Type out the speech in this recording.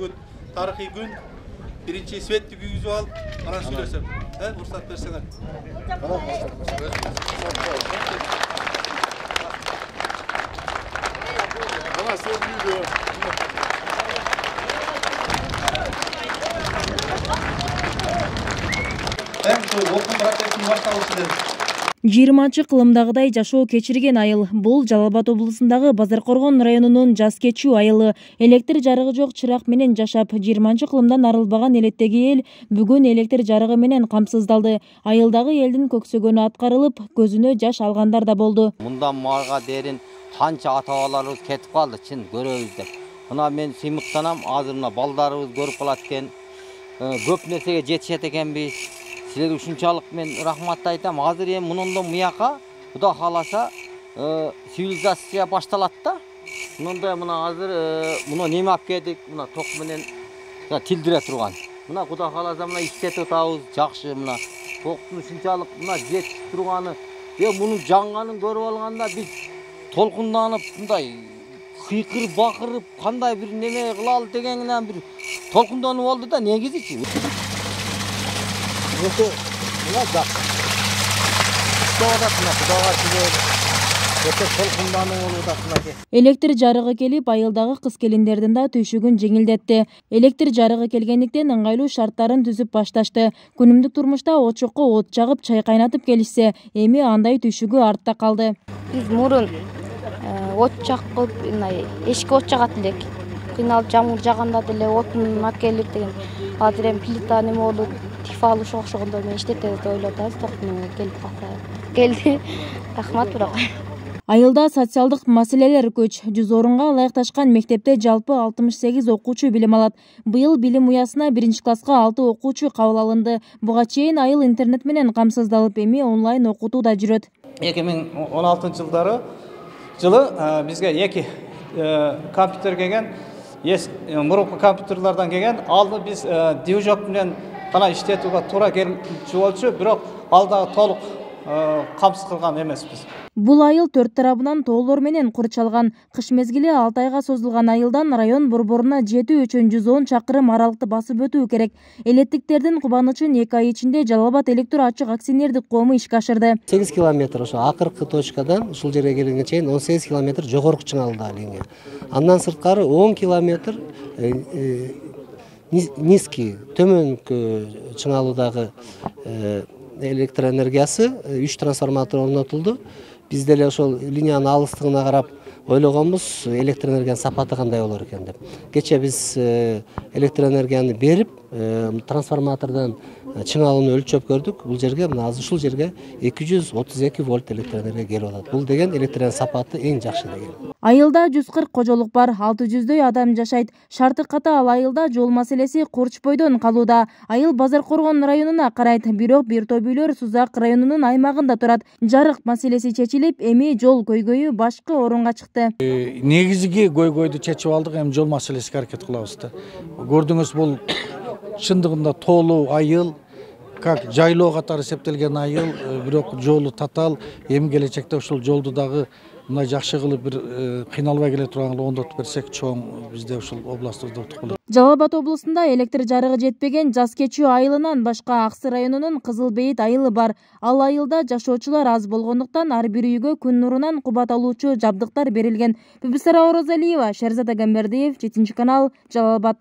Bugün tarihi gün. Birinci svetli yüzü al. Bana söylesem. Fırsat versene. Bana söylüyor. Ben şu okul raketini başlamıştım. 20 кылымдагыдай жашоо кечирген айыл. Бул Жалал Абад облусундагы Базаркоргон районунун жаз кечүү айылы. Электр жарыгы жок чырак менен жашап, 20 кылымдан арылбаган элеттеги эл бүгүн электр жарыгы менен камсыздалды. Айылдагы элдин көксөгөнү аткарылып, көзүнө жаш алгандар да болду. Мындан марга дерин канча ата-бабаларыбыз кетип калды, чын көрөбүз деп. Мына мен сыймыктанам, азыр мына балдарыбыз көрүп калат экен. Көп нерсеге жетишет экенбиз. Sizler ушунчалык мен рахмат айтам. Азыр эми мындан муяка Кудай кааласа цивилизация башталат да. Мындай мына азыр мына неме алып келдик, мына ток менен тилдире турган. Мына Кудай кааласа мына иштетип атабыз, жакшы мына токтун ушунчалык мына жетип турганы. Мунун жанганын көрүп алганда биз толкунданып мындай кыйкырып бакырып кандай бир неме кылалы дегенден бир толкунданып болду да негизичи. Электр жарыгы келип, айылдагы кыз келиндердин да түйшүгүн жеңилдетти. Электр жарыгы келгендиктен ыңгайлуу шарттарын түзүп башташты. Күнүмдүк турмушта от жокко от жагып, чай кайнатып келишсе, эми андай түйшүгү артта калды. Биз мурун от жакып, эшикке от жагат элек. Кыйналып жамгыр жаганда деле отун акелип деген. Азыр эми плита неме болуп, тифалы ошогондо мен иштетебиз деп ойлоп атабыз. Токтун келип калса. Келди. Рахмат бирок. Айылда социалдык маселелер көч. 100 орунга ылайыкташкан мектепте жалпы 68 окуучу билим алат. Быйыл билим уясына 1-класска 6 окуучу кабыл алынды. Буга чейин айыл интернет менен камсыздалып, эми онлайн окутуу да жүрөт. 2016 жылы бизге 2 компьютер келген. Мурунку компьютерлерден келген. Алды биз движок менен гана иштетүүгө туура келип болчу, бирок алдагы толук камсыз кылган эмеспиз. Бул айыл 4 тарабынан тоолор менен курчалган. Кыш мезгили 6 айга созулган айылдан район борборуна жетүү үчүн 110 чакырым аралыкты басып өтүү керек. Элеттиктердин кубанычын 2 ай ичинде Жалал Абад электр ачык акционердик коому ишке ашырды. 8 километр ошо акыркы точкадан ушул жерге келгенге чейин 18 километр жогорку чыңалдагы линия. Андан сырткары 10 километр низкий, төмөнкү чыңалуудагы электроэнергиясы 3 трансформатор орнотулду. Биз деле ошол линиянын алыстыгына карап ойлогонбуз, электроэнергиянын сапаты кандай болор экен деп. Кече биз электроэнергияны берип, трансформатордон чыңалууну өлчөп көрдүк. Бул жерге мына азыр ушул жерге 232 вольт электроэнергия келип атат. Бул деген электроэнергиянын сапаты эң жакшы деген. Айылда 140 кожолук бар, 600дөй адам жашайт. Шарты катаал айылда жол маселеси Корчпойдон калууда. Айыл Базаркоргон районуна карайт, бирок бир топ үйлөр Сузак районунун аймагында турат. Жарык маселеси чечилип, эми жол көйгөйү башкы орунга чыкты. Негизги көйгөйдү чечип алдык, эми жол маселесине аракет кылабыз да. Көрдүңүз, бул чындыгында тоолуу айыл, как жайлоо катары эсептелген айыл, бирок жолу татаал. Эми келечекте ушул жолду дагы мына жакшы кылып бир кыйналбай келе турган оңдотуп берсек, чоң бизде ушул областыбызда утук болот. Жалал Абад облусунда электр жарыгы жетпеген жаз кечүү айылынан башка Аксы районунун Кызыл Бейит айылы бар. Ал айылда жашоочулар аз болгондуктан ар бир үйгө күн нурунан кубат алуучу жабдыктар берилген. Бибисара Орозалиева, Шерзат Агамбердиев, 7 канал, Жалал Абад.